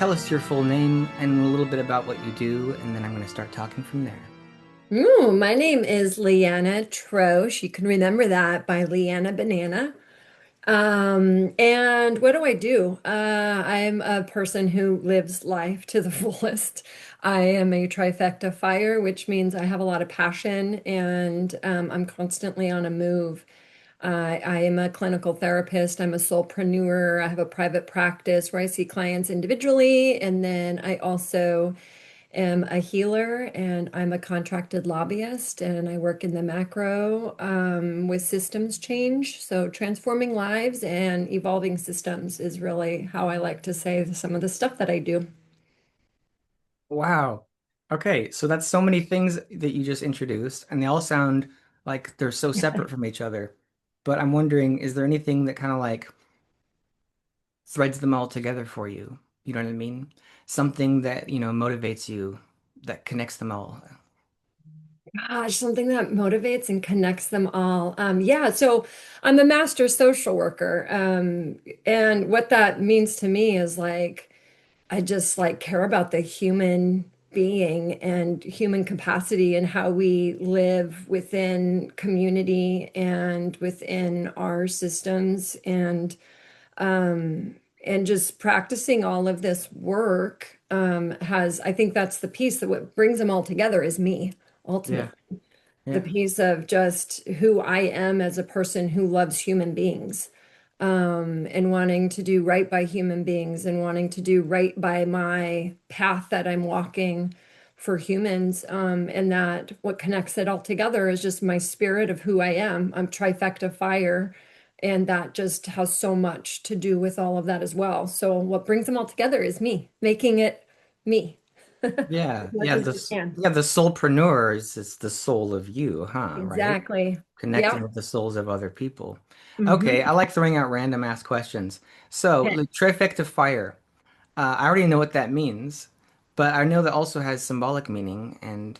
tell us your full name and a little bit about what you do, and then I'm going to start talking from there. Ooh, my name is Leanna Troesh. You can remember that by Leanna Banana. And what do I do? I'm a person who lives life to the fullest. I am a trifecta fire, which means I have a lot of passion and I'm constantly on a move. I am a clinical therapist. I'm a soulpreneur. I have a private practice where I see clients individually, and then I also am a healer and I'm a contracted lobbyist and I work in the macro with systems change. So transforming lives and evolving systems is really how I like to say some of the stuff that I do. Wow. Okay, so that's so many things that you just introduced, and they all sound like they're so separate from each other. But I'm wondering, is there anything that kind of like threads them all together for you? You know what I mean? Something that, motivates you, that connects them all. Gosh, something that motivates and connects them all. Yeah, so I'm a master social worker. And what that means to me is like I just like care about the human being and human capacity and how we live within community and within our systems and just practicing all of this work has I think that's the piece that what brings them all together is me Yeah, ultimately. The yeah. piece of just who I am as a person who loves human beings, and wanting to do right by human beings and wanting to do right by my path that I'm walking for humans. And that what connects it all together is just my spirit of who I am. I'm trifecta fire, and that just has so much to do with all of that as well. So what brings them all together is me, making it me as Yeah, much yeah, as I can. the soulpreneur is the soul of you, huh? Right? Exactly. Connecting Yep. with the souls of other people. Okay, Hmm. I like throwing out random ass questions. So, Okay. like trifecta fire. I already know what that means, but I know that also has symbolic meaning, and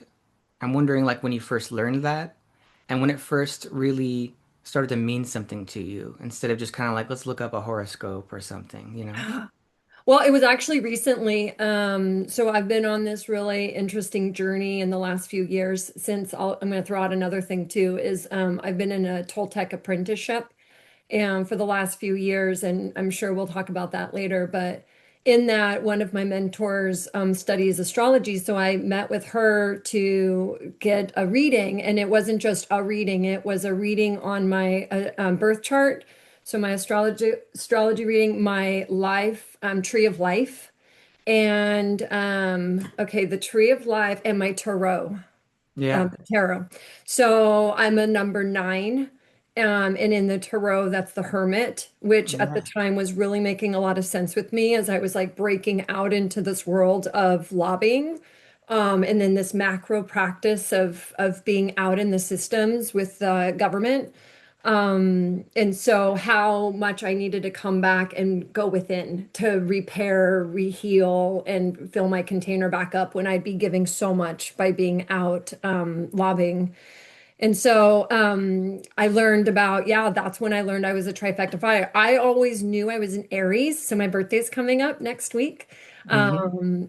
I'm wondering like when you first learned that and when it first really started to mean something to you instead of just kind of like let's look up a horoscope or something, you know? Well, it was actually recently. So I've been on this really interesting journey in the last few years since I'm going to throw out another thing too, is I've been in a Toltec apprenticeship and for the last few years, and I'm sure we'll talk about that later. But in that, one of my mentors studies astrology, so I met with her to get a reading, and it wasn't just a reading; it was a reading on my birth chart. So my astrology reading, my life tree of life, and okay, the tree of life, and my Yeah. tarot. So I'm a number nine. And in the tarot, that's the hermit, which at the Yeah. time was really making a lot of sense with me as I was like breaking out into this world of lobbying. And then this macro practice of being out in the systems with the government. And so how much I needed to come back and go within to repair, reheal, and fill my container back up when I'd be giving so much by being out lobbying. And so I learned about, yeah, that's when I learned I was a trifecta fire. I always knew I was an Aries, so my birthday's coming up next week. Hmm.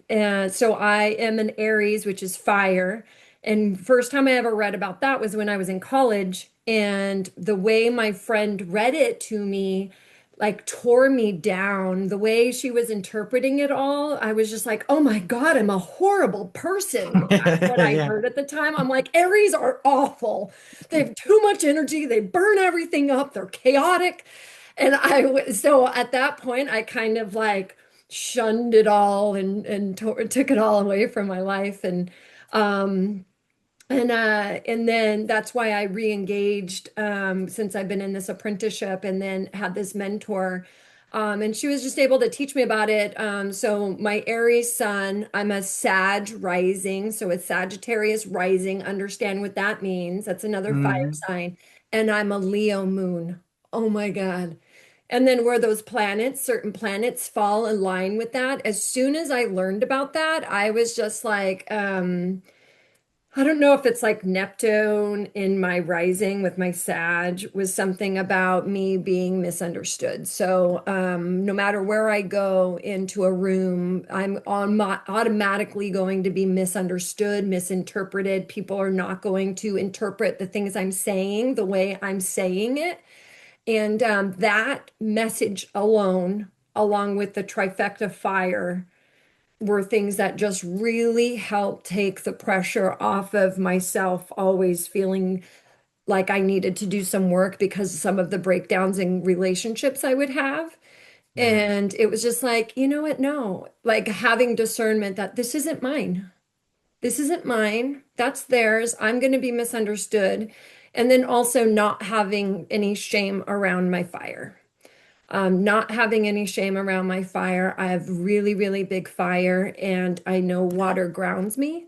And so I am an Aries, which is fire. And first time I ever read about that was when I was in college. And the way my friend read it to me, like tore me down. The way she was interpreting it all, I was just like, oh my God, I'm a horrible person. That's what I Yeah. heard at the time. I'm like, Aries are awful. They have too much energy. They burn everything up. They're chaotic. So at that point, I kind of like shunned it all and took it all away from my life. Um, and then that's why I re-engaged since I've been in this apprenticeship and then had this mentor. And she was just able to teach me about it. So my Aries sun, I'm a Sag rising, so it's Sagittarius rising. Understand what that means. That's another fire Hmm. sign. And I'm a Leo moon. Oh my God. And then where those planets, certain planets fall in line with that. As soon as I learned about that, I was just like, I don't know if it's like Neptune in my rising with my Sag was something about me being misunderstood. So no matter where I go into a room, automatically going to be misunderstood, misinterpreted. People are not going to interpret the things I'm saying the way I'm saying it. And that message alone, along with the trifecta fire, were things that just really helped take the pressure off of myself, always feeling like I needed to do some work because of some of the breakdowns in relationships I would have. Yeah. And it was just like, you know what? No, like having discernment that this isn't mine. This isn't mine. That's theirs. I'm going to be misunderstood. And then also not having any shame around my fire. Not having any shame around my fire. I have really, really big fire, and I know water grounds me.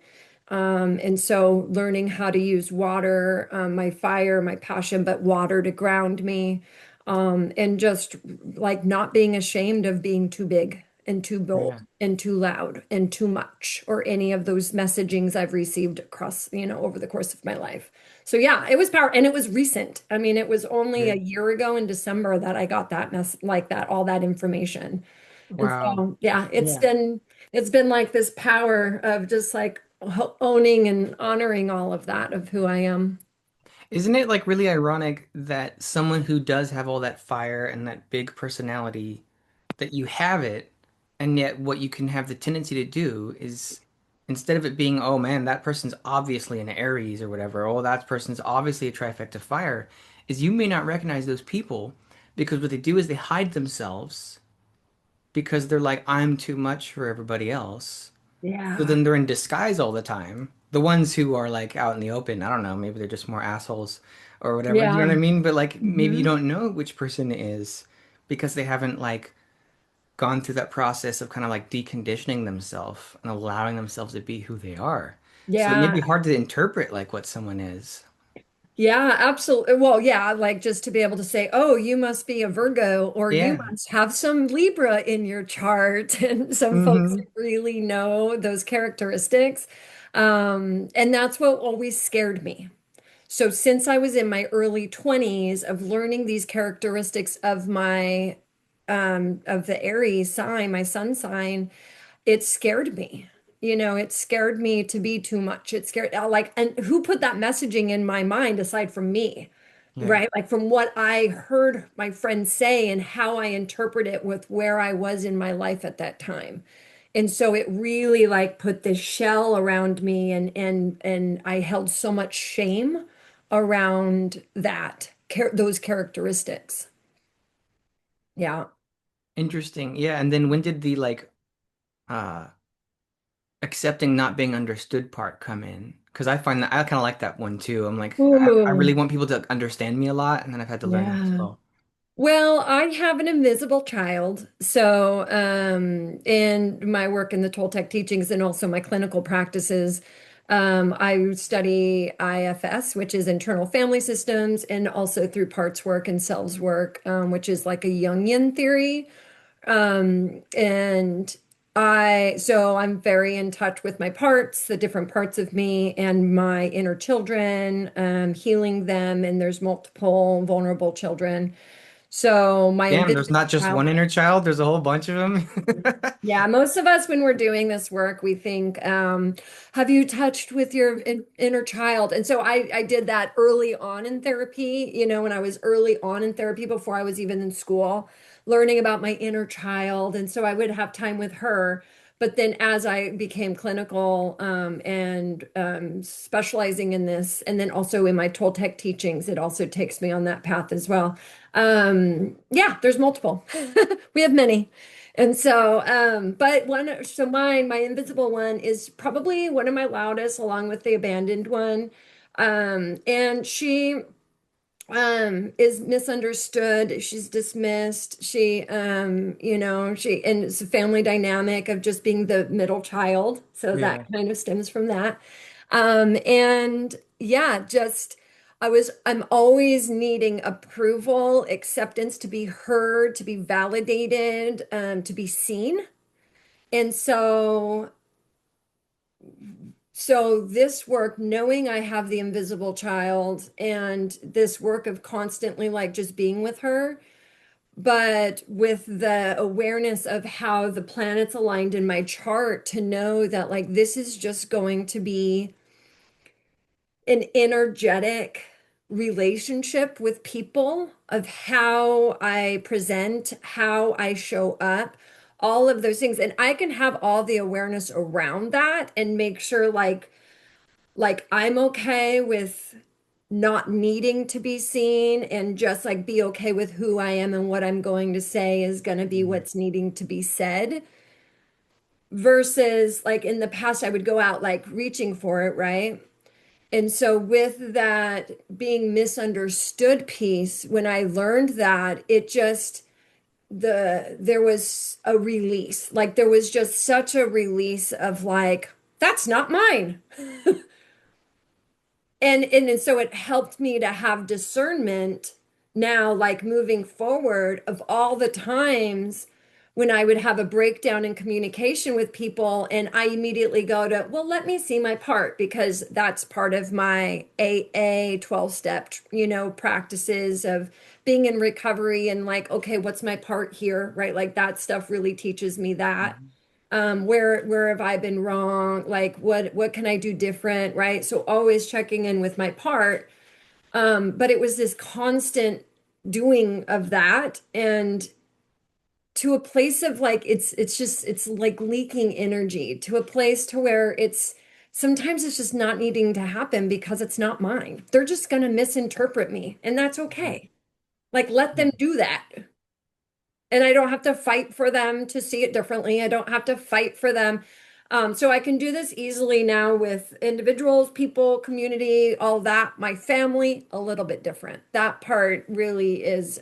And so learning how to use water, my fire, my passion, but water to ground me, and just like not being ashamed of being too big and too bold Yeah. and too loud and too much, or any of those messagings I've received across, over the course of my life. So yeah, it was power, and it was recent. I mean, it was only a Right. year ago in December that I got that mess like that, all that information. And Wow. so yeah, Yeah. it's been like this power of just like owning and honoring all of that of who I am. Isn't it like really ironic that someone who does have all that fire and that big personality, that you have it, and yet what you can have the tendency to do is instead of it being, oh man, that person's obviously an Aries or whatever, oh, that person's obviously a trifecta fire, is you may not recognize those people because what they do is they hide themselves because they're like, I'm too much for everybody else. So Yeah. then they're in disguise all the time. The ones who are like out in the open, I don't know, maybe they're just more assholes or whatever. Do you know Yeah. what I mean? But like maybe you Hmm. don't know which person it is because they haven't like gone through that process of kind of like deconditioning themselves and allowing themselves to be who they are. So it may be Yeah. hard to interpret like what someone is. Yeah, absolutely. Well, yeah, like just to be able to say, oh, you must be a Virgo or you Yeah. must have some Libra in your chart. And some folks Hmm. really know those characteristics. And that's what always scared me. So since I was in my early 20s of learning these characteristics of my of the Aries sign, my sun sign, it scared me. It scared me to be too much. It scared like, and who put that messaging in my mind aside from me? Yeah. Right? Like from what I heard my friends say and how I interpret it with where I was in my life at that time. And so it really like put this shell around me, and I held so much shame around those characteristics. Yeah. Interesting. Yeah. And then when did the like uh accepting not being understood part come in? Because I find that I kind of like that one too. I'm like, I really Ooh, want people to understand me a lot, and then I've had to learn that as yeah. well. Well, I have an invisible child. So, in my work in the Toltec teachings and also my clinical practices, I study IFS, which is internal family systems, and also through parts work and selves work, which is like a Jungian theory. And so I'm very in touch with my parts, the different parts of me and my inner children, healing them. And there's multiple vulnerable children. So my Damn, there's invisible not just child. one inner child, there's a whole bunch of them. Yeah, most of us, when we're doing this work, we think, have you touched with your inner child? And so I did that early on in therapy, when I was early on in therapy before I was even in school, learning about my inner child. And so I would have time with her. But then as I became clinical, and specializing in this, and then also in my Toltec teachings, it also takes me on that path as well. Yeah, there's multiple. We have many. And so, so my invisible one is probably one of my loudest, along with the abandoned one. And she is misunderstood. She's dismissed. And it's a family dynamic of just being the middle child. So that Yeah. kind of stems from that. And yeah, I'm always needing approval, acceptance, to be heard, to be validated, to be seen. And so So this work, knowing I have the invisible child and this work of constantly like just being with her, but with the awareness of how the planets aligned in my chart to know that like this is just going to be an energetic relationship with people of how I present, how I show up, all of those things. And I can have all the awareness around that and make sure like I'm okay with not needing to be seen and just like be okay with who I am and what I'm going to say is going to be Mhm. what's needing to be said versus like in the past I would go out like reaching for it, right? And so with that being misunderstood piece, when I learned that, it just there was a release. Like there was just such a release of like, that's not mine. And so it helped me to have discernment now, like moving forward, of all the times when I would have a breakdown in communication with people, and I immediately go to, well, let me see my part because that's part of my AA 12-step, practices of being in recovery and like, okay, what's my part here, right? Like that stuff really teaches me that Mhm. where have I been wrong? Like what can I do different, right? So always checking in with my part. But it was this constant doing of that and to a place of like it's like leaking energy to a place to where it's sometimes it's just not needing to happen because it's not mine. They're just going to misinterpret me, and that's Mhm. okay. Like let Yeah. them do that. And I don't have to fight for them to see it differently. I don't have to fight for them. So I can do this easily now with individuals, people, community, all that. My family, a little bit different. That part really is,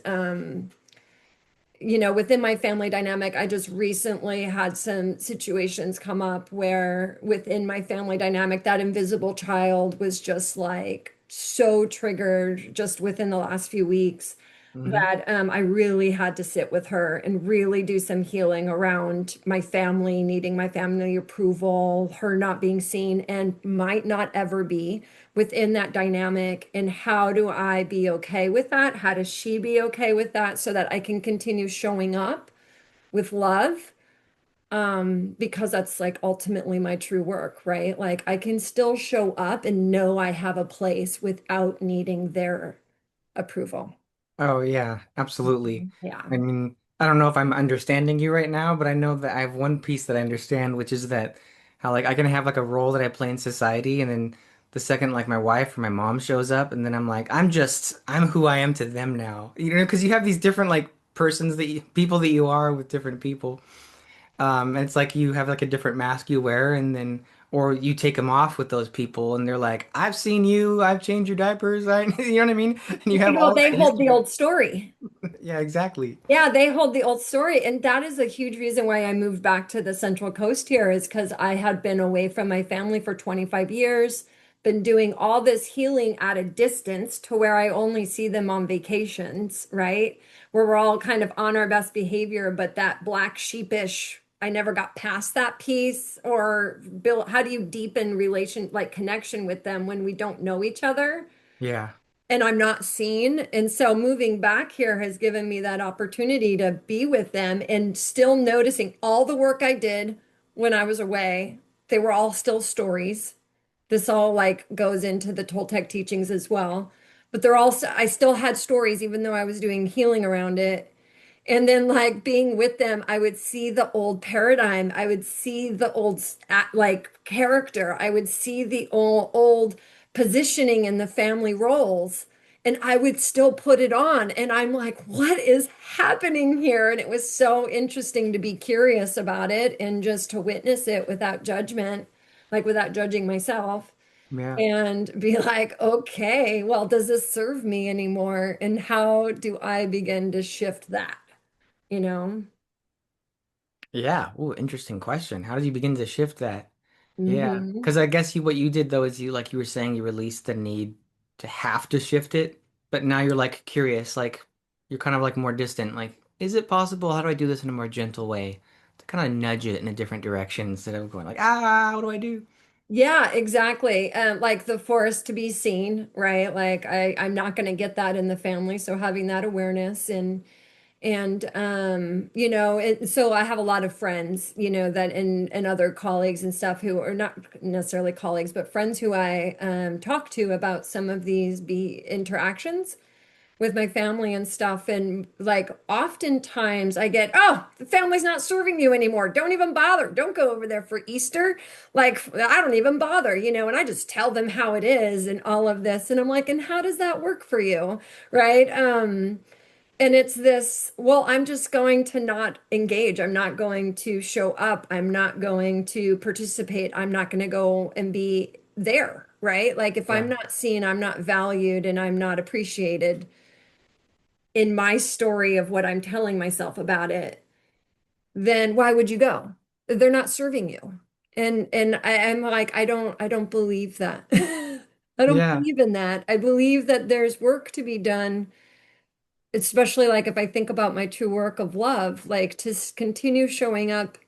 within my family dynamic, I just recently had some situations come up where within my family dynamic, that invisible child was just like so triggered just within the last few weeks Mhm. that I really had to sit with her and really do some healing around my family, needing my family approval, her not being seen and might not ever be within that dynamic. And how do I be okay with that? How does she be okay with that so that I can continue showing up with love? Because that's like ultimately my true work, right? Like I can still show up and know I have a place without needing their approval. Oh yeah, absolutely. Yeah. I mean, I don't know if I'm understanding you right now, but I know that I have one piece that I understand, which is that how like I can have like a role that I play in society, and then the second like my wife or my mom shows up, and then I'm like, I'm who I am to them now. You know, because you have these different like persons people that you are with different people. And it's like you have like a different mask you wear, and then or you take them off with those people, and they're like, I've seen you, I've changed your diapers, you know what I mean? And you have Well, all they that hold the history. old story. Yeah, exactly. Yeah, they hold the old story. And that is a huge reason why I moved back to the Central Coast here is because I had been away from my family for 25 years, been doing all this healing at a distance to where I only see them on vacations, right? Where we're all kind of on our best behavior, but that black sheepish, I never got past that piece or build, how do you deepen relation, like connection with them when we don't know each other? Yeah. And I'm not seen. And so moving back here has given me that opportunity to be with them and still noticing all the work I did when I was away. They were all still stories. This all like goes into the Toltec teachings as well. But they're also, I still had stories even though I was doing healing around it. And then, like being with them, I would see the old paradigm. I would see the old, like character. I would see the old positioning in the family roles. And I would still put it on. And I'm like, what is happening here? And it was so interesting to be curious about it and just to witness it without judgment, like without judging myself Yeah. and be like, okay, well, does this serve me anymore? And how do I begin to shift that? You know? Yeah. Ooh, interesting question. How did you begin to shift that? Yeah. Hmm. Because I guess what you did though is like you were saying, you released the need to have to shift it, but now you're like curious, like you're kind of like more distant. Like, is it possible? How do I do this in a more gentle way to kind of nudge it in a different direction instead of going like, what do I do? Yeah, exactly. Like the forest to be seen, right? Like I'm not going to get that in the family. So having that awareness and so I have a lot of friends, that and other colleagues and stuff who are not necessarily colleagues, but friends who I talk to about some of these be interactions with my family and stuff. And like oftentimes I get, oh, the family's not serving you anymore. Don't even bother. Don't go over there for Easter. Like, I don't even bother, and I just tell them how it is and all of this. And I'm like, and how does that work for you? Right? And it's this, well, I'm just going to not engage. I'm not going to show up. I'm not going to participate. I'm not going to go and be there, right? Like if I'm Yeah. not seen, I'm not valued, and I'm not appreciated in my story of what I'm telling myself about it, then why would you go? They're not serving you. I'm like, I don't believe that. I don't Yeah. believe in that. I believe that there's work to be done, especially like if I think about my true work of love, like to continue showing up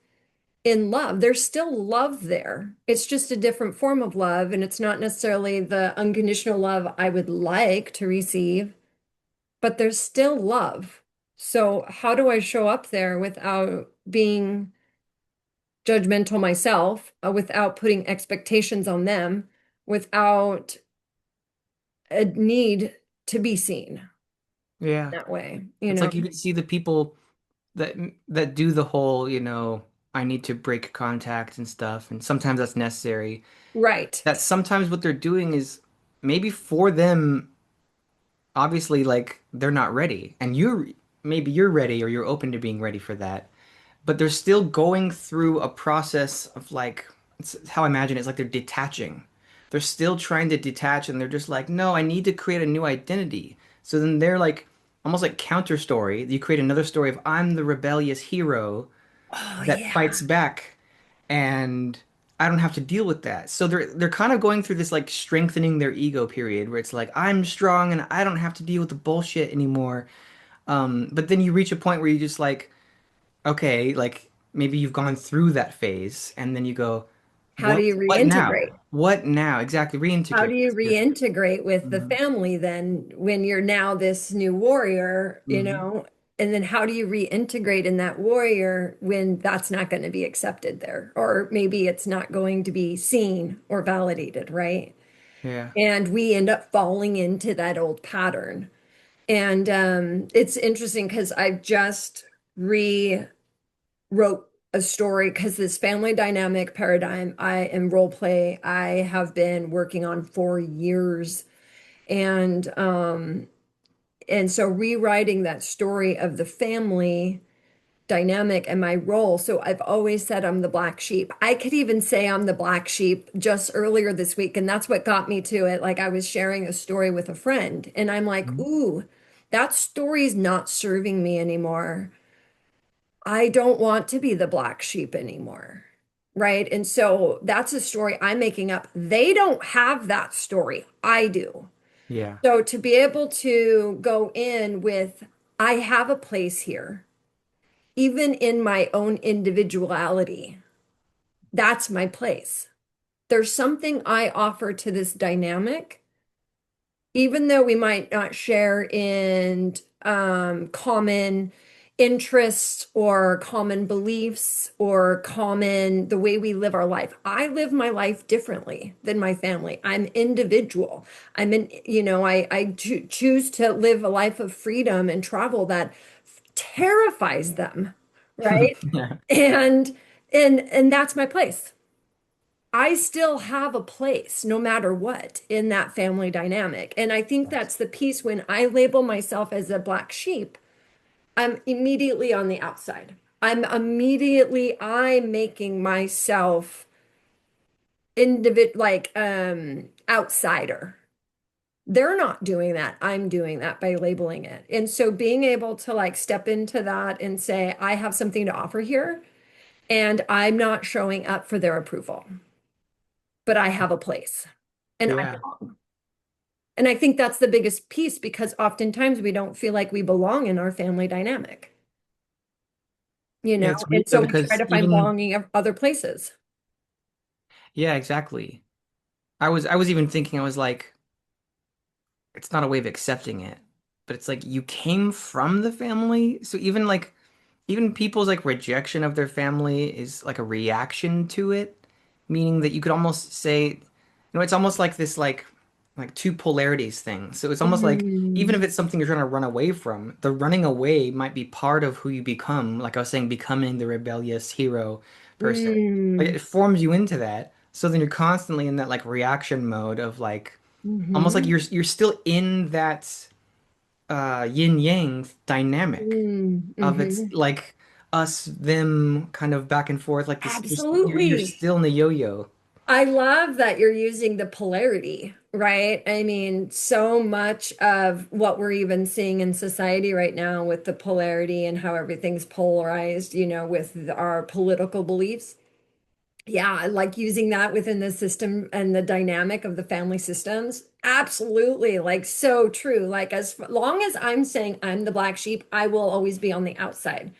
in love. There's still love there. It's just a different form of love, and it's not necessarily the unconditional love I would like to receive, but there's still love. So how do I show up there without being judgmental myself, without putting expectations on them, without a need to be seen Yeah. that way, It's like you can see the people that that do the whole, I need to break contact and stuff, and sometimes that's necessary. Right. That sometimes what they're doing is maybe for them, obviously, like they're not ready, and maybe you're ready or you're open to being ready for that, but they're still going through a process of like, it's how I imagine it's like they're detaching. They're still trying to detach, and they're just like, no, I need to create a new identity. So then they're like almost like counter story. You create another story of I'm the rebellious hero Oh, that yeah. fights back, and I don't have to deal with that. So they're kind of going through this like strengthening their ego period where it's like I'm strong and I don't have to deal with the bullshit anymore. But then you reach a point where you just like, okay, like maybe you've gone through that phase, and then you go, How do you what now? reintegrate? What now? Exactly, How do reintegrate. you That's good. reintegrate with the Hmm. family then when you're now this new warrior, Hmm. And then how do you reintegrate in that warrior when that's not going to be accepted there? Or maybe it's not going to be seen or validated, right? Yeah. And we end up falling into that old pattern. And it's interesting because I've just rewrote a story because this family dynamic paradigm I and role play I have been working on for years. And so rewriting that story of the family dynamic and my role. So I've always said I'm the black sheep. I could even say I'm the black sheep just earlier this week, and that's what got me to it. Like I was sharing a story with a friend, and I'm like, Mhm. ooh, that story's not serving me anymore. I don't want to be the black sheep anymore. Right. And so that's a story I'm making up. They don't have that story. I do. Yeah. So to be able to go in with, I have a place here, even in my own individuality, that's my place. There's something I offer to this dynamic, even though we might not share in common interests or common beliefs or common the way we live our life. I live my life differently than my family. I'm individual. I choose to live a life of freedom and travel that terrifies them, right? Yeah. And and that's my place. I still have a place no matter what in that family dynamic. And I think that's the piece when I label myself as a black sheep, I'm immediately on the outside. I'm making myself outsider. They're not doing that. I'm doing that by labeling it. And so being able to like step into that and say, I have something to offer here, and I'm not showing up for their approval, but I have a place and I Yeah. belong. And I think that's the biggest piece because oftentimes we don't feel like we belong in our family dynamic, Yeah, it's weird And though so we try because to find even belonging of other places. Yeah, exactly. I was even thinking I was like it's not a way of accepting it, but it's like you came from the family. So even like even people's like rejection of their family is like a reaction to it, meaning that you could almost say, it's almost like this like two polarities thing. So it's almost like even if Mm, it's something you're trying to run away from, the running away might be part of who you become. Like I was saying, becoming the rebellious hero person. Like mm, it forms you into that. So then you're constantly in that like reaction mode of like almost like mm-hmm, you're still in that yin yang dynamic of it's mm-hmm. like us them kind of back and forth like this you're Absolutely. still in the yo-yo. I love that you're using the polarity, right? I mean, so much of what we're even seeing in society right now with the polarity and how everything's polarized, with our political beliefs. Yeah, I like using that within the system and the dynamic of the family systems. Absolutely, like so true. Like as long as I'm saying I'm the black sheep, I will always be on the outside.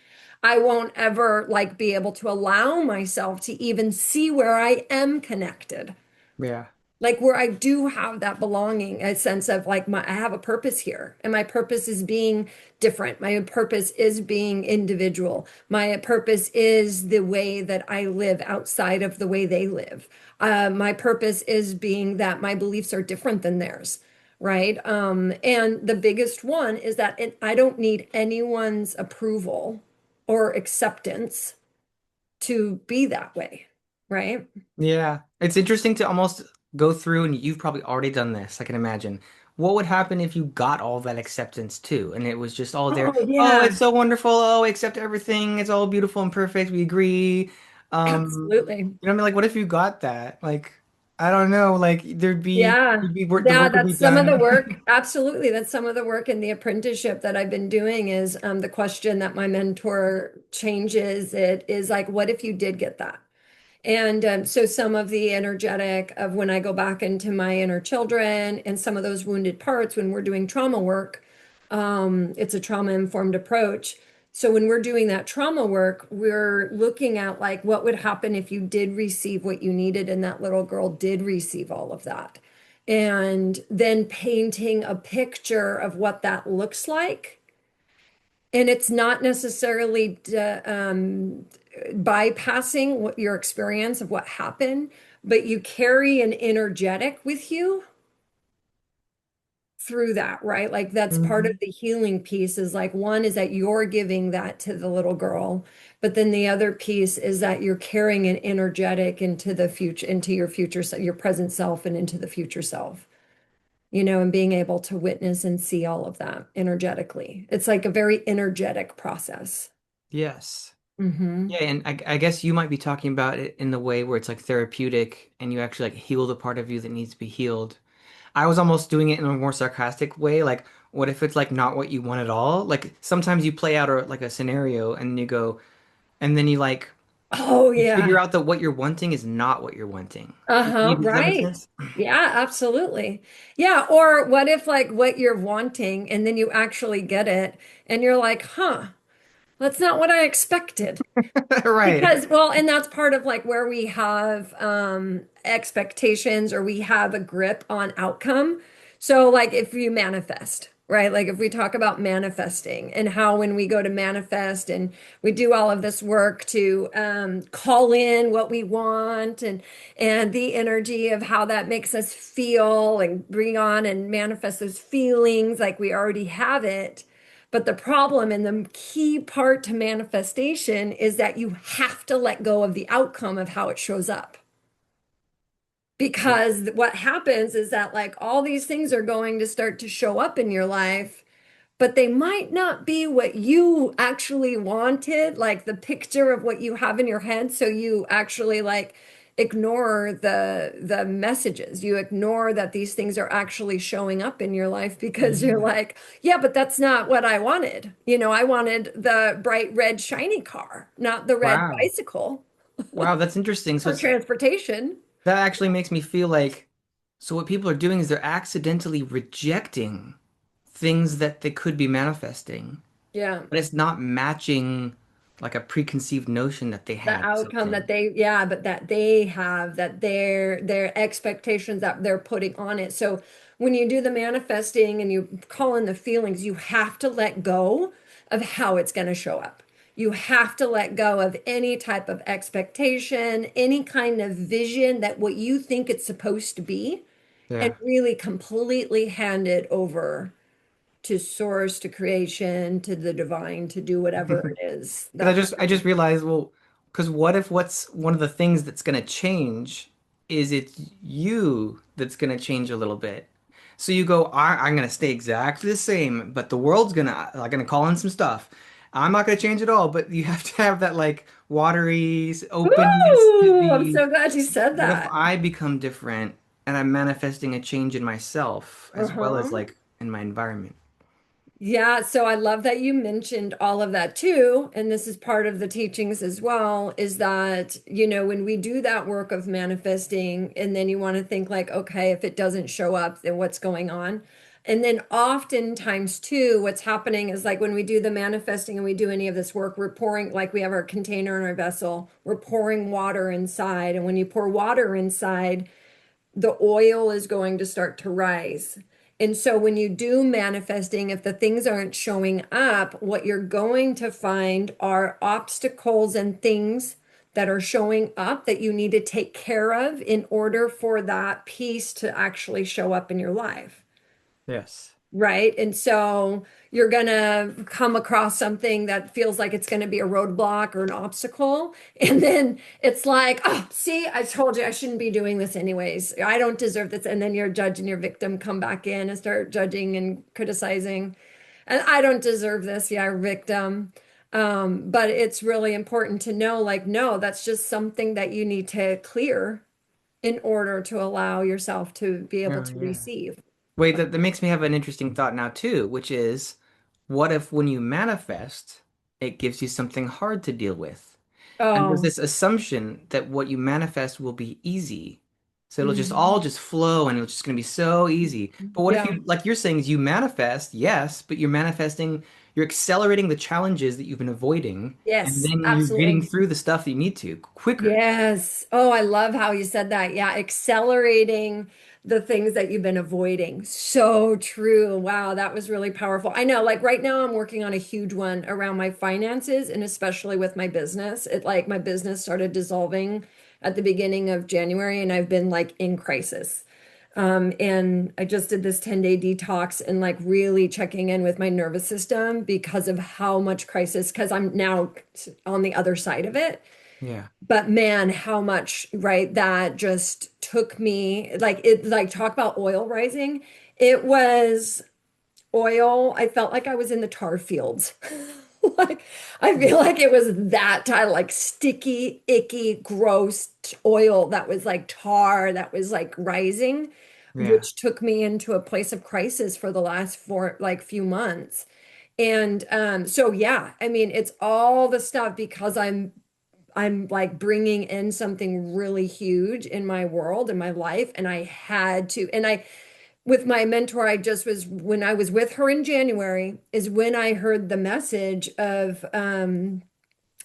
I won't ever like be able to allow myself to even see where I am connected, Yeah. like where I do have that belonging, a sense of like I have a purpose here, and my purpose is being different. My purpose is being individual. My purpose is the way that I live outside of the way they live. My purpose is being that my beliefs are different than theirs, right? And the biggest one is that I don't need anyone's approval or acceptance to be that way, right? Yeah, it's interesting to almost go through, and you've probably already done this, I can imagine. What would happen if you got all that acceptance too, and it was just all there? Oh, Oh, yeah, it's so wonderful. Oh, accept everything. It's all beautiful and perfect. We agree. absolutely. You know what I mean? Like, what if you got that? Like, I don't know. Like, Yeah. you'd be work, the Yeah, work would be that's some of the done. work. Absolutely. That's some of the work in the apprenticeship that I've been doing is the question that my mentor changes it is like, what if you did get that? And so some of the energetic of when I go back into my inner children and some of those wounded parts when we're doing trauma work, it's a trauma-informed approach. So when we're doing that trauma work, we're looking at like what would happen if you did receive what you needed and that little girl did receive all of that. And then painting a picture of what that looks like. And it's not necessarily bypassing what your experience of what happened, but you carry an energetic with you through that, right? Like that's part of Mhm. the healing piece is like one is that you're giving that to the little girl, but then the other piece is that you're carrying an energetic into the future, into your future, your present self and into the future self, and being able to witness and see all of that energetically. It's like a very energetic process. Yes. Hmm. Yeah, and I guess you might be talking about it in the way where it's like therapeutic and you actually like heal the part of you that needs to be healed. I was almost doing it in a more sarcastic way, like what if it's like not what you want at all? Like sometimes you play out like a scenario and you go and then you like Oh, you figure yeah. out that what you're wanting is not what you're wanting. Uh-huh, Does that make right. sense? Yeah, absolutely. Yeah, or what if like what you're wanting and then you actually get it and you're like, huh, that's not what I expected. Right. Because, well, and that's part of like where we have expectations or we have a grip on outcome. So, like if you manifest, right? Like if we talk about manifesting and how when we go to manifest and we do all of this work to call in what we want and the energy of how that makes us feel and bring on and manifest those feelings like we already have it. But the problem and the key part to manifestation is that you have to let go of the outcome of how it shows up. Yeah. Because what happens is that, like, all these things are going to start to show up in your life, but they might not be what you actually wanted, like the picture of what you have in your head. So you actually like ignore the messages. You ignore that these things are actually showing up in your life because you're Yeah. like, yeah, but that's not what I wanted. I wanted the bright red shiny car, not the red Wow. bicycle Wow, that's interesting. So for transportation. that actually makes me feel like so what people are doing is they're accidentally rejecting things that they could be manifesting, Yeah. but it's not matching like a preconceived notion that they The had of outcome that something. they, yeah, but that they have, that their expectations that they're putting on it. So when you do the manifesting and you call in the feelings, you have to let go of how it's going to show up. You have to let go of any type of expectation, any kind of vision that what you think it's supposed to be, and Yeah. really completely hand it over to source, to creation, to the divine, to do whatever it is Because that. I just realized, well, because what if what's one of the things that's gonna change is it's you that's gonna change a little bit. So you go, I'm gonna stay exactly the same, but the world's gonna call in some stuff. I'm not gonna change at all, but you have to have that like watery openness to Ooh, I'm the so glad you said what if that. I become different and I'm manifesting a change in myself as well as Uh-huh. like in my environment. Yeah, so I love that you mentioned all of that too. And this is part of the teachings as well, is that, when we do that work of manifesting, and then you want to think like, okay, if it doesn't show up, then what's going on? And then oftentimes too, what's happening is like when we do the manifesting and we do any of this work, we're pouring, like we have our container in our vessel, we're pouring water inside. And when you pour water inside, the oil is going to start to rise. And so when you do manifesting, if the things aren't showing up, what you're going to find are obstacles and things that are showing up that you need to take care of in order for that piece to actually show up in your life. Yes. Right. And so you're going to come across something that feels like it's going to be a roadblock or an obstacle. And then it's like, oh, see, I told you I shouldn't be doing this anyways. I don't deserve this. And then your judge and your victim come back in and start judging and criticizing. And I don't deserve this. Yeah, victim. But it's really important to know, like, no, that's just something that you need to clear in order to allow yourself to be able Oh, to yeah. receive. Wait, that makes me have an interesting thought now too, which is what if when you manifest, it gives you something hard to deal with? And there's Oh. this assumption that what you manifest will be easy. So it'll just Mhm. all just flow and it's just going to be so easy. But what if Yeah. you, like you're saying, is you manifest, yes, but you're accelerating the challenges that you've been avoiding, and Yes, then you're getting absolutely. through the stuff that you need to quicker. Yes. Oh, I love how you said that. Yeah, accelerating the things that you've been avoiding. So true. Wow, that was really powerful. I know, like right now I'm working on a huge one around my finances and especially with my business. It like my business started dissolving at the beginning of January and I've been like in crisis. And I just did this 10-day detox and like really checking in with my nervous system because of how much crisis, because I'm now on the other side of it. Yeah. But man, how much, right? That just took me like it, like talk about oil rising. It was oil. I felt like I was in the tar fields. Like I feel like it was that time, like sticky, icky, gross oil that was like tar that was like rising, Yeah. which took me into a place of crisis for the last four like few months. And so yeah, I mean, it's all the stuff because I'm like bringing in something really huge in my world, in my life, and I had to. And I, with my mentor, I just was, when I was with her in January, is when I heard the message of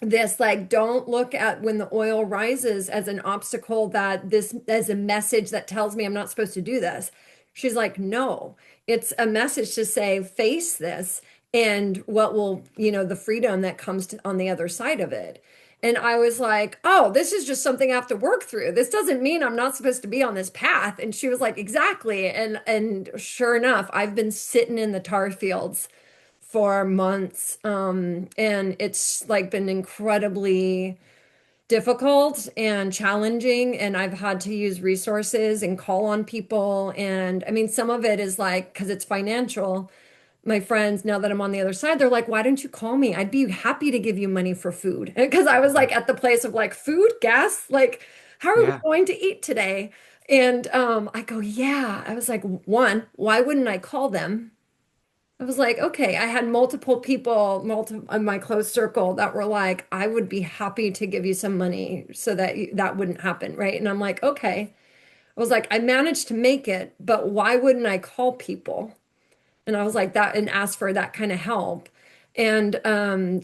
this, like, don't look at when the oil rises as an obstacle, that this as a message that tells me I'm not supposed to do this. She's like, no, it's a message to say, face this and what will, the freedom that comes on the other side of it. And I was like, oh, this is just something I have to work through. This doesn't mean I'm not supposed to be on this path. And she was like, exactly. And sure enough, I've been sitting in the tar fields for months. And it's like been incredibly difficult and challenging. And I've had to use resources and call on people. And I mean, some of it is like, because it's financial. My friends, now that I'm on the other side, they're like, why don't you call me? I'd be happy to give you money for food. Because I was like at the place of like food, gas, like, how are we Yeah. going to eat today? And I go, yeah. I was like, one, why wouldn't I call them? I was like, okay, I had multiple people, multiple in my close circle that were like, I would be happy to give you some money so that that wouldn't happen, right? And I'm like, okay. I was like, I managed to make it, but why wouldn't I call people? And I was like that and ask for that kind of help. And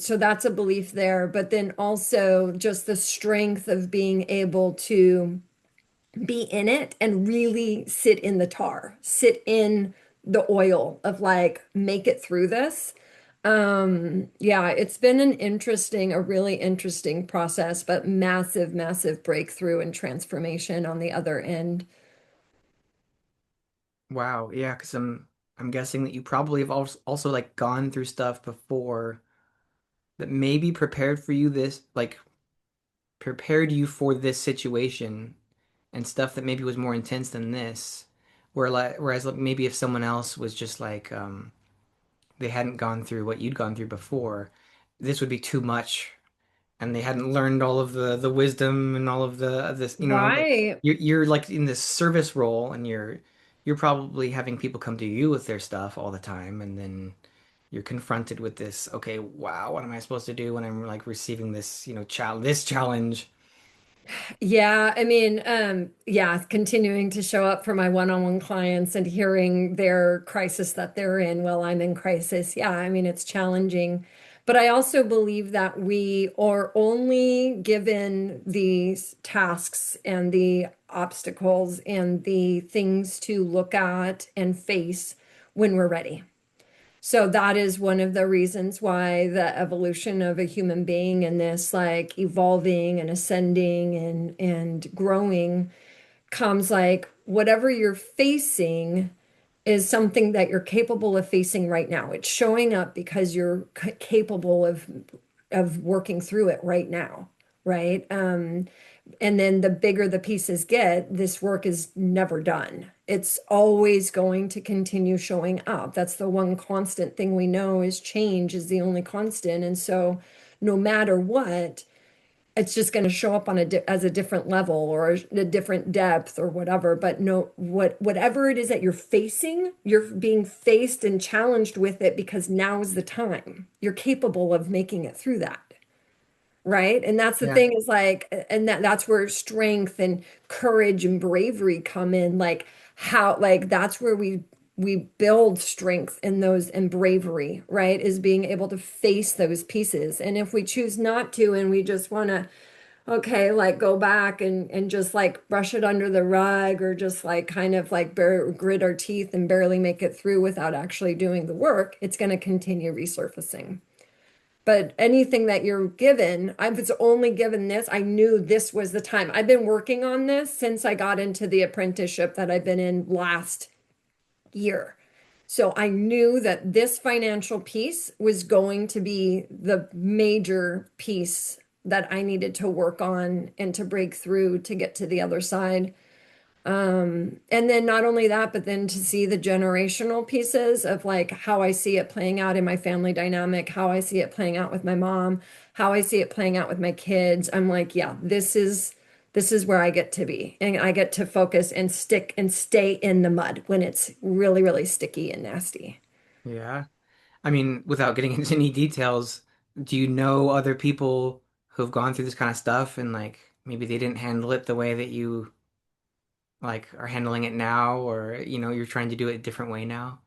so that's a belief there. But then also just the strength of being able to be in it and really sit in the tar, sit in the oil of like, make it through this. Yeah, it's been a really interesting process, but massive, massive breakthrough and transformation on the other end. Wow, yeah, because I'm guessing that you probably have also like gone through stuff before that maybe prepared you for this situation and stuff that maybe was more intense than this. Whereas like, maybe if someone else was just like they hadn't gone through what you'd gone through before, this would be too much, and they hadn't learned all of the wisdom and all of the this, like Right. you're like in this service role, and you're probably having people come to you with their stuff all the time, and then you're confronted with this, okay, wow, what am I supposed to do when I'm like receiving this, this challenge? Yeah, I mean, yeah, continuing to show up for my one-on-one clients and hearing their crisis that they're in while I'm in crisis. Yeah, I mean, it's challenging. But I also believe that we are only given these tasks and the obstacles and the things to look at and face when we're ready. So that is one of the reasons why the evolution of a human being and this like evolving and ascending and growing comes like whatever you're facing is something that you're capable of facing right now. It's showing up because you're capable of working through it right now, right? And then the bigger the pieces get, this work is never done. It's always going to continue showing up. That's the one constant thing we know is change is the only constant. And so no matter what, it's just going to show up on as a different level or a different depth or whatever. But no, whatever it is that you're facing, you're being faced and challenged with it because now is the time. You're capable of making it through that. Right. And that's the Yeah. thing is like, and that's where strength and courage and bravery come in. Like how, like that's where we build strength in those and bravery, right? Is being able to face those pieces. And if we choose not to, and we just want to, okay, like go back and just like brush it under the rug or just like kind of like grit our teeth and barely make it through without actually doing the work, it's going to continue resurfacing. But anything that you're given, I was only given this. I knew this was the time. I've been working on this since I got into the apprenticeship that I've been in last year. So I knew that this financial piece was going to be the major piece that I needed to work on and to break through to get to the other side. And then not only that, but then to see the generational pieces of like how I see it playing out in my family dynamic, how I see it playing out with my mom, how I see it playing out with my kids. I'm like, yeah, this is where I get to be. And I get to focus and stick and stay in the mud when it's really, really sticky and nasty. Yeah. I mean, without getting into any details, do you know other people who've gone through this kind of stuff and like maybe they didn't handle it the way that you like are handling it now, or you're trying to do it a different way now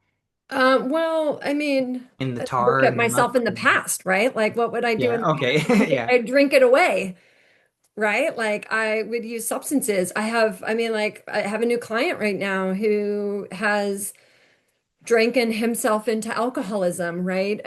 Well, I mean, in the look tar at and the myself muck? in the past, right? Like, what would I do in Yeah, the okay. past? Yeah. I drink it away. Right? Like I would use substances. I mean, like I have a new client right now who has drinking himself into alcoholism, right?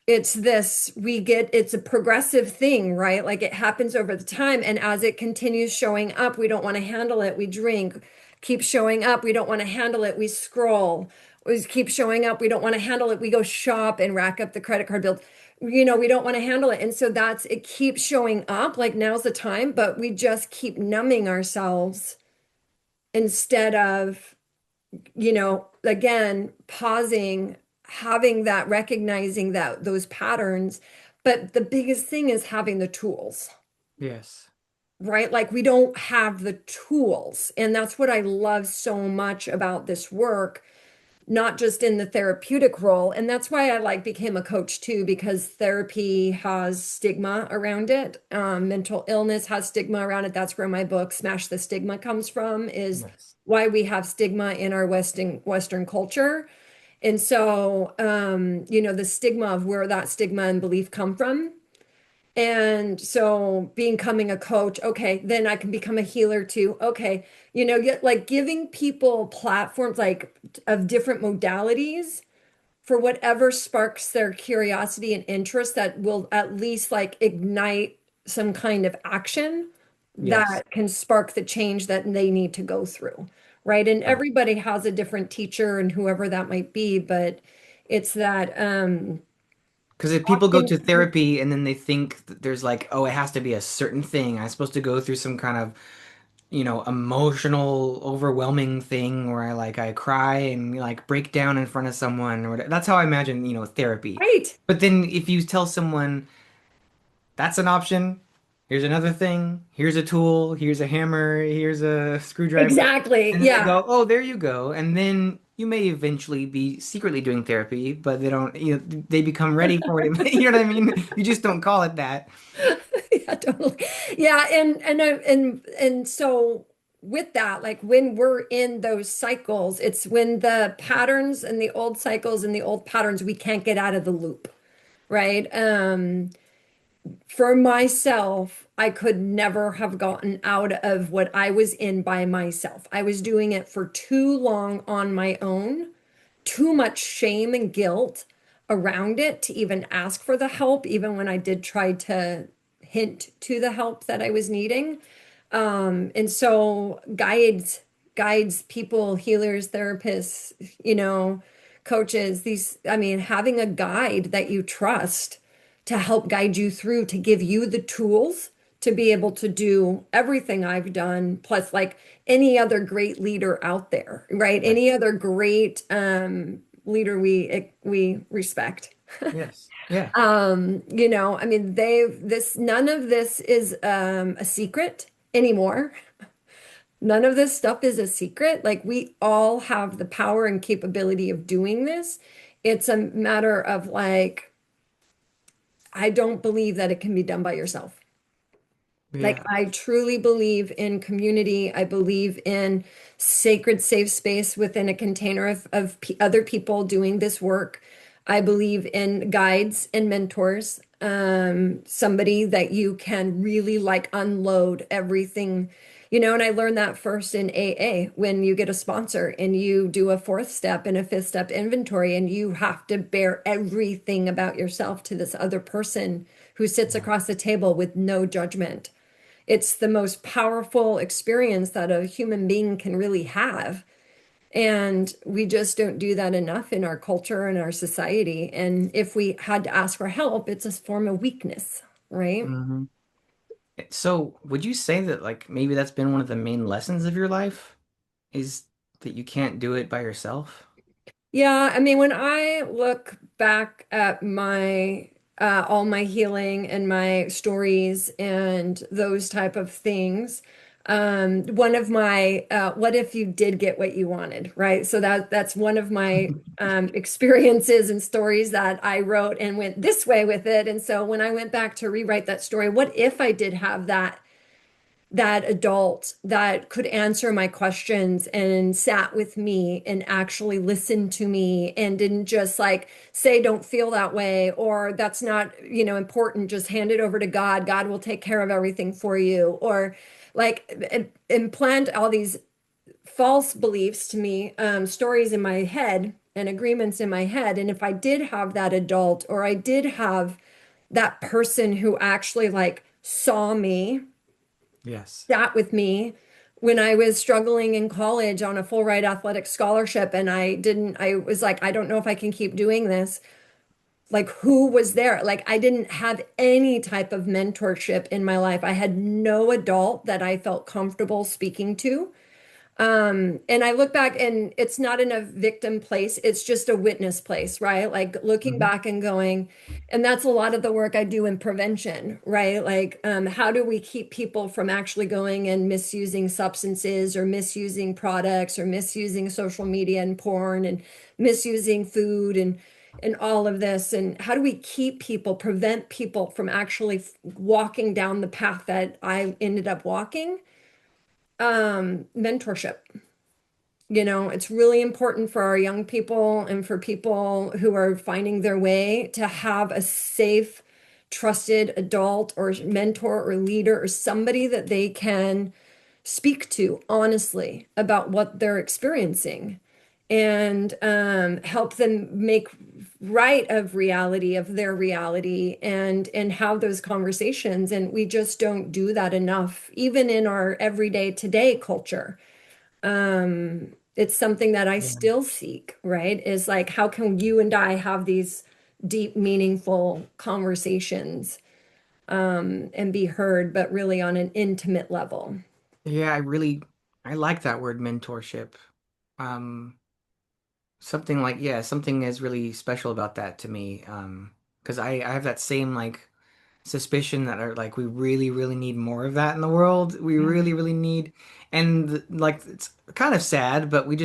It's this, it's a progressive thing, right? Like it happens over the time. And as it continues showing up, we don't want to handle it. We drink, keep showing up. We don't want to handle it. We scroll, we keep showing up. We don't want to handle it. We go shop and rack up the credit card bills. We don't want to handle it. And so it keeps showing up. Like now's the time, but we just keep numbing ourselves instead of again, pausing, having that, recognizing that those patterns. But the biggest thing is having the tools, Yes. right? Like we don't have the tools. And that's what I love so much about this work, not just in the therapeutic role. And that's why I like became a coach too, because therapy has stigma around it. Mental illness has stigma around it. That's where my book, Smash the Stigma, comes from, is Yes. why we have stigma in our Western culture. And so, the stigma of where that stigma and belief come from. And so becoming a coach, okay, then I can become a healer too. Okay. Like giving people platforms like of different modalities for whatever sparks their curiosity and interest that will at least like ignite some kind of action Yes. that can spark the change that they need to go through. Right. And Right. everybody has a different teacher and whoever that might be, but it's that Because if people go often, to therapy and then they think that there's like, oh, it has to be a certain thing. I'm supposed to go through some kind of, emotional, overwhelming thing where I cry and like break down in front of someone or whatever. That's how I imagine, therapy. right. But then if you tell someone that's an option, here's another thing, here's a tool, here's a hammer, here's a screwdriver, Exactly. and then they Yeah. go, oh, there you go. And then you may eventually be secretly doing therapy, but they don't, they become ready for it. You know what I mean? You just don't call it that. Yeah, totally. Yeah, and so with that, like when we're in those cycles, it's when the patterns and the old cycles and the old patterns, we can't get out of the loop, right? For myself, I could never have gotten out of what I was in by myself. I was doing it for too long on my own, too much shame and guilt around it to even ask for the help, even when I did try to hint to the help that I was needing. And so guides, people, healers, therapists, coaches, I mean, having a guide that you trust to help guide you through, to give you the tools to be able to do everything I've done, plus like any other great leader out there, right? Right. Any other great leader we respect. Yes. Yeah. I mean, none of this is a secret anymore. None of this stuff is a secret. Like we all have the power and capability of doing this. It's a matter of like, I don't believe that it can be done by yourself. Like Yeah. I truly believe in community. I believe in sacred safe space within a container of other people doing this work. I believe in guides and mentors. Somebody that you can really like unload everything, and I learned that first in AA when you get a sponsor and you do a fourth step and a fifth step inventory and you have to bear everything about yourself to this other person who sits Yeah. across the table with no judgment. It's the most powerful experience that a human being can really have. And we just don't do that enough in our culture and our society. And if we had to ask for help, it's a form of weakness, right? Hmm. So, would you say that like maybe that's been one of the main lessons of your life is that you can't do it by yourself? Yeah, I mean, when I look back at my all my healing and my stories and those type of things, one of my what if you did get what you wanted, right? So that's one of my experiences and stories that I wrote and went this way with it. And so when I went back to rewrite that story, what if I did have that adult that could answer my questions and sat with me and actually listened to me and didn't just like say don't feel that way or that's not important, just hand it over to God, God will take care of everything for you, or like implant all these false beliefs to me, stories in my head and agreements in my head. And if I did have that adult or I did have that person who actually like saw me, Yes. sat with me when I was struggling in college on a full ride athletic scholarship and I was like, I don't know if I can keep doing this. Like, who was there? Like, I didn't have any type of mentorship in my life. I had no adult that I felt comfortable speaking to. And I look back and it's not in a victim place, it's just a witness place, right? Like looking Hmm. back and going, and that's a lot of the work I do in prevention, right? Like, how do we keep people from actually going and misusing substances or misusing products or misusing social media and porn and misusing food and all of this? And how do we keep people, prevent people from actually walking down the path that I ended up walking? Mentorship. It's really important for our young people and for people who are finding their way to have a safe, trusted adult or mentor or leader or somebody that they can speak to honestly about what they're experiencing and help them make right of reality of their reality and have those conversations. And we just don't do that enough, even in our everyday today culture. It's something that I Yeah. still seek, right? Is like, how can you and I have these deep, meaningful conversations, and be heard, but really on an intimate level? Yeah, I like that word mentorship. Um, Something like, yeah, something is really special about that to me. Because I have that same like suspicion that are like we really, really need more of that in the world. We Yeah. really, really need, and like it's kind of sad, but we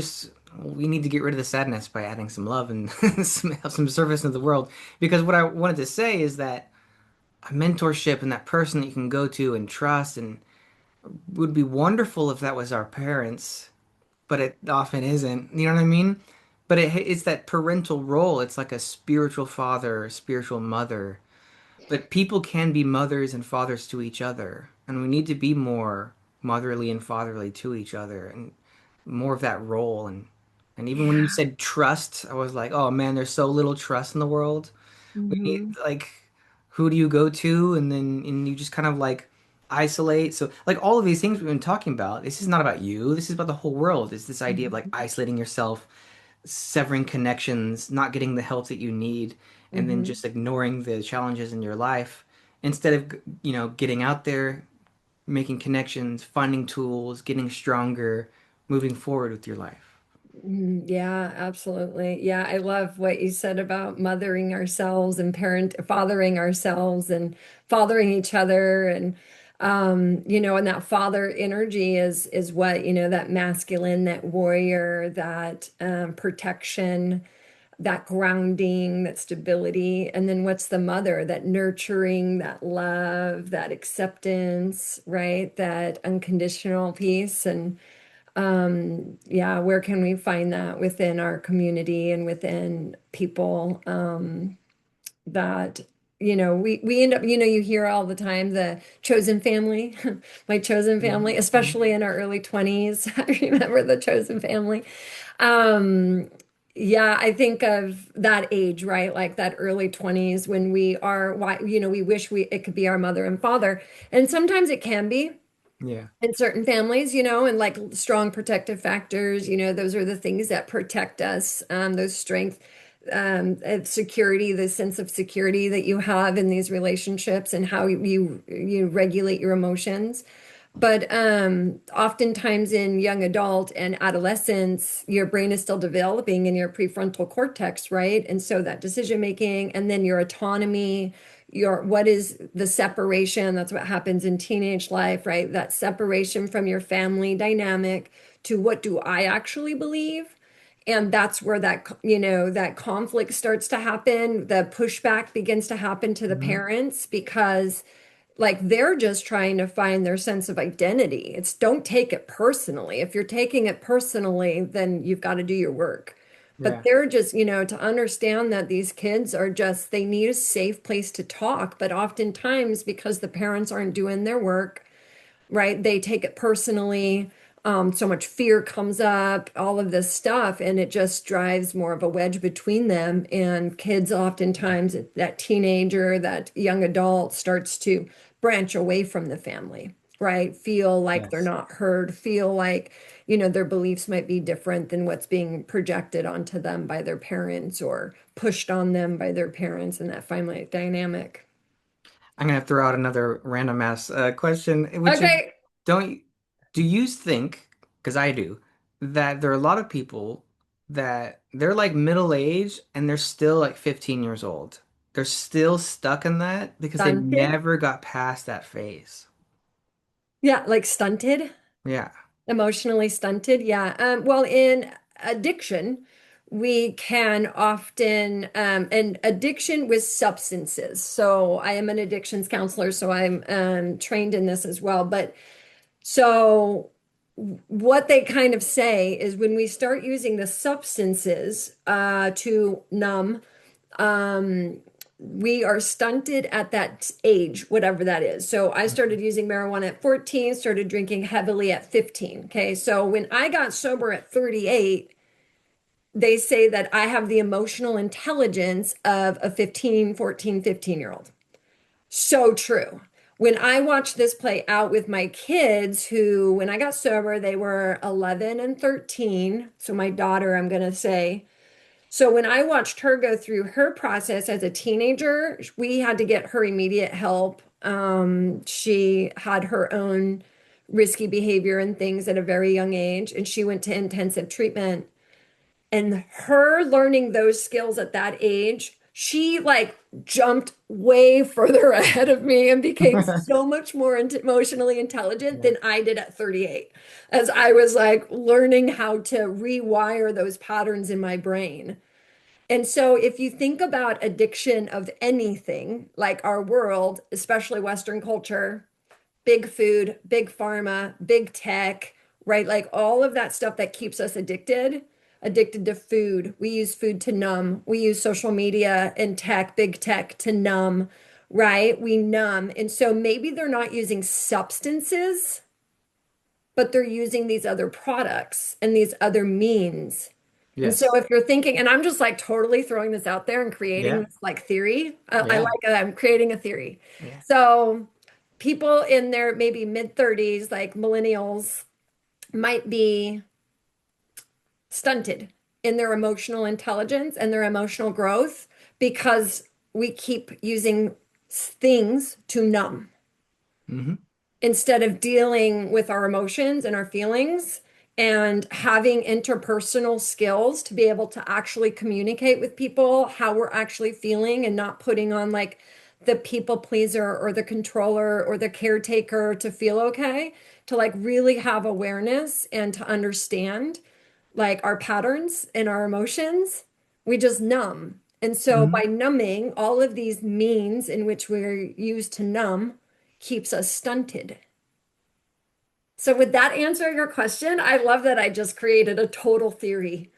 need to get rid of the sadness by adding some love and some service into the world. Because what I wanted to say is that a mentorship and that person that you can go to and trust and would be wonderful if that was our parents, but it often isn't. You know what I mean? But it's that parental role. It's like a spiritual father, spiritual mother. But people can be mothers and fathers to each other, and we need to be more motherly and fatherly to each other, and more of that role. And even when you Yeah. said trust, I was like, oh man, there's so little trust in the world. We need Hmm. like, who do you go to? And you just kind of like isolate. So like all of these things we've been talking about, this is not about you. This is about the whole world. It's this idea of like isolating yourself, severing connections, not getting the help that you need, and then Hmm. just ignoring the challenges in your life instead of, getting out there, making connections, finding tools, getting stronger, moving forward with your life. Yeah, absolutely. Yeah, I love what you said about mothering ourselves and fathering ourselves and fathering each other. And and that father energy is what, that masculine, that warrior, that protection, that grounding, that stability. And then what's the mother? That nurturing, that love, that acceptance, right? That unconditional peace. And yeah, where can we find that within our community and within people, that, we end up, you hear all the time the chosen family, my chosen family, Mhm. especially in our early 20s. I remember the chosen family. Um, yeah, I think of that age, right? Like that early 20s when we are, why, we wish it could be our mother and father. And sometimes it can be Yeah. in certain families, and like strong protective factors, those are the things that protect us, those strength, security, the sense of security that you have in these relationships and how you regulate your emotions. But oftentimes in young adult and adolescence, your brain is still developing in your prefrontal cortex, right? And so that decision making and then your autonomy, what is the separation? That's what happens in teenage life, right? That separation from your family dynamic to what do I actually believe? And that's where that conflict starts to happen. The pushback begins to happen to the Hmm. parents because like they're just trying to find their sense of identity. It's don't take it personally. If you're taking it personally, then you've got to do your work. But Yeah. they're just, to understand that these kids are just, they need a safe place to talk. But oftentimes, because the parents aren't doing their work, right? They take it personally. So much fear comes up, all of this stuff, and it just drives more of a wedge between them. And kids, oftentimes, that teenager, that young adult starts to branch away from the family, right? Feel like they're Yes. not heard, feel like, their beliefs might be different than what's being projected onto them by their parents or pushed on them by their parents and that family dynamic. I'm gonna throw out another random ass question, which is, Okay. don't you, do you think, because I do, that there are a lot of people that they're like middle age and they're still like 15 years old. They're still stuck in that because they Stunted. never got past that phase. Yeah, like stunted. Yeah. Emotionally stunted, yeah. Well, in addiction, we can often, and addiction with substances. So I am an addictions counselor, so I'm trained in this as well. But so what they kind of say is when we start using the substances to numb, um, we are stunted at that age, whatever that is. So I started using marijuana at 14, started drinking heavily at 15. Okay. So when I got sober at 38, they say that I have the emotional intelligence of a 15, 14, 15-year-old. So true. When I watch this play out with my kids, who, when I got sober, they were 11 and 13. So my daughter, I'm going to say. So when I watched her go through her process as a teenager, we had to get her immediate help. She had her own risky behavior and things at a very young age, and she went to intensive treatment. And her learning those skills at that age, she like jumped way further ahead of me and became so much more emotionally intelligent Yeah. than I did at 38, as I was like learning how to rewire those patterns in my brain. And so, if you think about addiction of anything, like our world, especially Western culture, big food, big pharma, big tech, right? Like all of that stuff that keeps us addicted to food. We use food to numb. We use social media and tech, big tech to numb, right? We numb. And so maybe they're not using substances, but they're using these other products and these other means. And so Yes. if you're thinking, and I'm just like totally throwing this out there and creating Yeah. this like theory, I Yeah. like I'm creating a theory. Yeah. So people in their maybe mid 30s, like millennials, might be stunted in their emotional intelligence and their emotional growth because we keep using things to numb Hmm. instead of dealing with our emotions and our feelings and having interpersonal skills to be able to actually communicate with people how we're actually feeling and not putting on like the people pleaser or the controller or the caretaker to feel okay, to like really have awareness and to understand like our patterns and our emotions. We just numb. And so by Hmm. numbing, all of these means in which we're used to numb keeps us stunted. So would that answer your question? I love that I just created a total theory.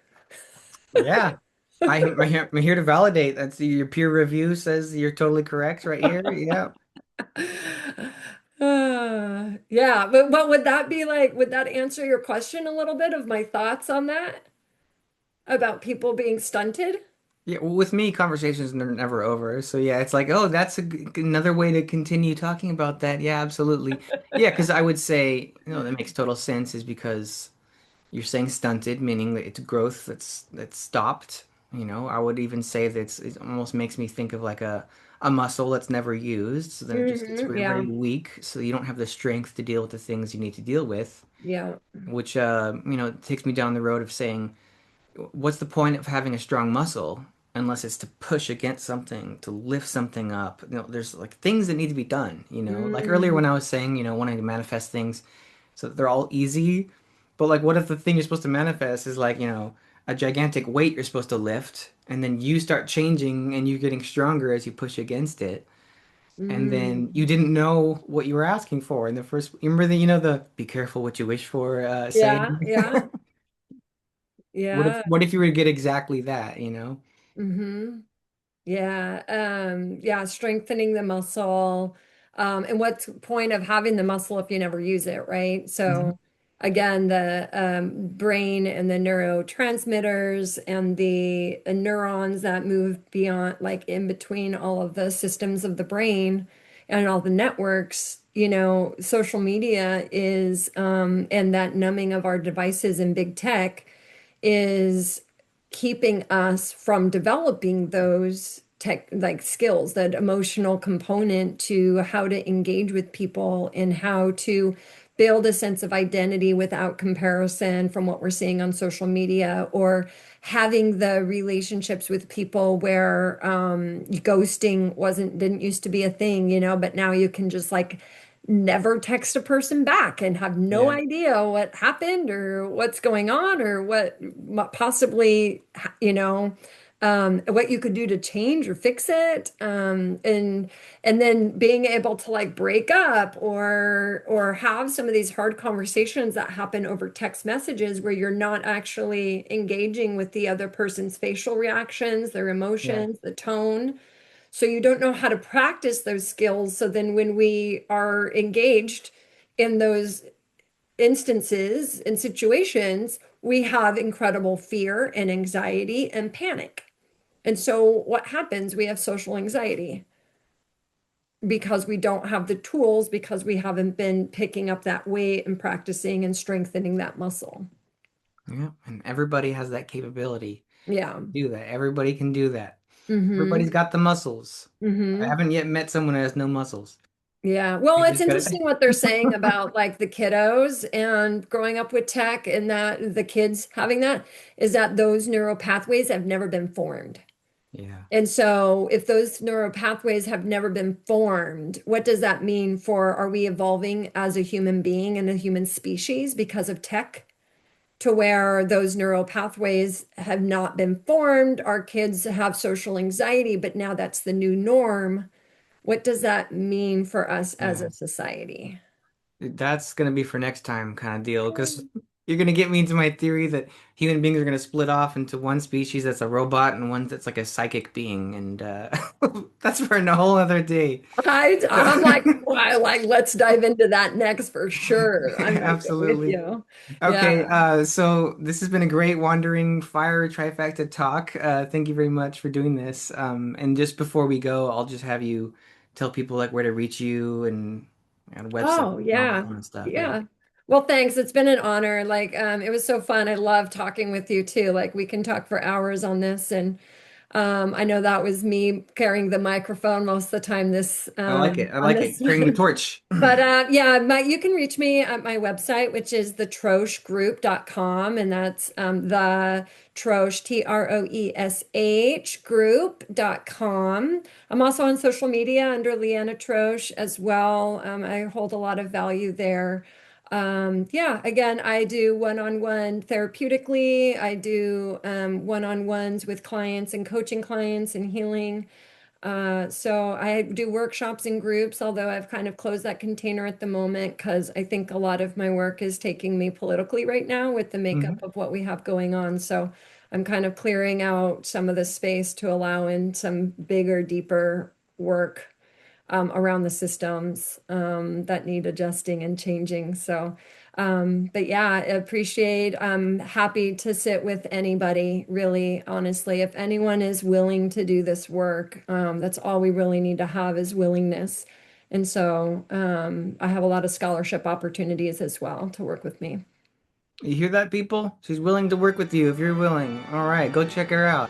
Yeah. I'm here to validate. That's your peer review says you're totally correct right here. Yeah. Yeah, but what would that be like? Would that answer your question a little bit of my thoughts on that about people being stunted? Yeah, well, with me, conversations are never over. So yeah, it's like, oh, that's another way to continue talking about that. Yeah, absolutely. Yeah, because I would say, that makes total sense is because you're saying stunted, meaning that it's growth that's stopped. I would even say that it almost makes me think of like a muscle that's never used. So then it just gets very, Yeah, very weak. So you don't have the strength to deal with the things you need to deal with, yeah. which takes me down the road of saying, what's the point of having a strong muscle unless it's to push against something, to lift something up? There's like things that need to be done. Like earlier Mm, when I was saying, wanting to manifest things so that they're all easy. But like what if the thing you're supposed to manifest is like, a gigantic weight you're supposed to lift, and then you start changing and you're getting stronger as you push against it. And then you mm. didn't know what you were asking for in the first. You remember the be careful what you wish for Yeah, saying? yeah, What if yeah. what if you were to get exactly that? Hmm. Yeah, yeah, strengthening the muscle. And what's the point of having the muscle if you never use it, right? Hmm. So again, the brain and the neurotransmitters and the neurons that move beyond, like in between all of the systems of the brain and all the networks, social media is, and that numbing of our devices in big tech is keeping us from developing those tech like skills, that emotional component to how to engage with people and how to build a sense of identity without comparison from what we're seeing on social media, or having the relationships with people where ghosting didn't used to be a thing, but now you can just like never text a person back and have no Yeah. idea what happened or what's going on or what possibly, you know, what you could do to change or fix it, and then being able to like break up or have some of these hard conversations that happen over text messages where you're not actually engaging with the other person's facial reactions, their Yeah. emotions, the tone. So you don't know how to practice those skills. So then when we are engaged in those instances and situations, we have incredible fear and anxiety and panic. And so what happens? We have social anxiety because we don't have the tools, because we haven't been picking up that weight and practicing and strengthening that muscle. Yeah. And everybody has that capability Yeah. to do that. Everybody can do that. Mm-hmm. Everybody's got the muscles. I Mm-hmm. haven't yet met someone who has no muscles. Yeah. Well, You it's just interesting gotta, what they're saying about like the kiddos and growing up with tech and that the kids having that is that those neural pathways have never been formed. yeah. And so, if those neural pathways have never been formed, what does that mean for are we evolving as a human being and a human species because of tech to where those neural pathways have not been formed? Our kids have social anxiety, but now that's the new norm. What does that mean for us as Yeah. a society? That's gonna be for next time kind of deal, because you're gonna get me into my theory that human beings are gonna split off into one species that's a robot and one that's like a psychic being, and that's for a whole other day. I'm like, well, like, let's dive into that next for sure. I'm right there with Absolutely. you. Okay, Yeah. so this has been a great wandering fire trifecta talk. Thank you very much for doing this. And just before we go, I'll just have you tell people like where to reach you and website Oh, and all that yeah. fun stuff. Yeah. Yeah. Well, thanks. It's been an honor. Like, it was so fun. I love talking with you too. Like, we can talk for hours on this. And I know that was me carrying the microphone most of the time this I like it. I on like this it. Carrying the torch. But yeah, you can reach me at my website, which is thetroeshgroup.com, and that's the Troesh, Troesh group.com. I'm also on social media under Leanna Troesh as well. I hold a lot of value there. Yeah, again, I do one-on-one therapeutically. I do one-on-ones with clients and coaching clients and healing. So I do workshops in groups, although I've kind of closed that container at the moment because I think a lot of my work is taking me politically right now with the makeup Hmm. of what we have going on. So I'm kind of clearing out some of the space to allow in some bigger, deeper work around the systems that need adjusting and changing. So, but yeah, I appreciate, I'm happy to sit with anybody, really, honestly. If anyone is willing to do this work, that's all we really need to have is willingness. And so I have a lot of scholarship opportunities as well to work with me. You hear that, people? She's willing to work with you if you're willing. All right, go check her out.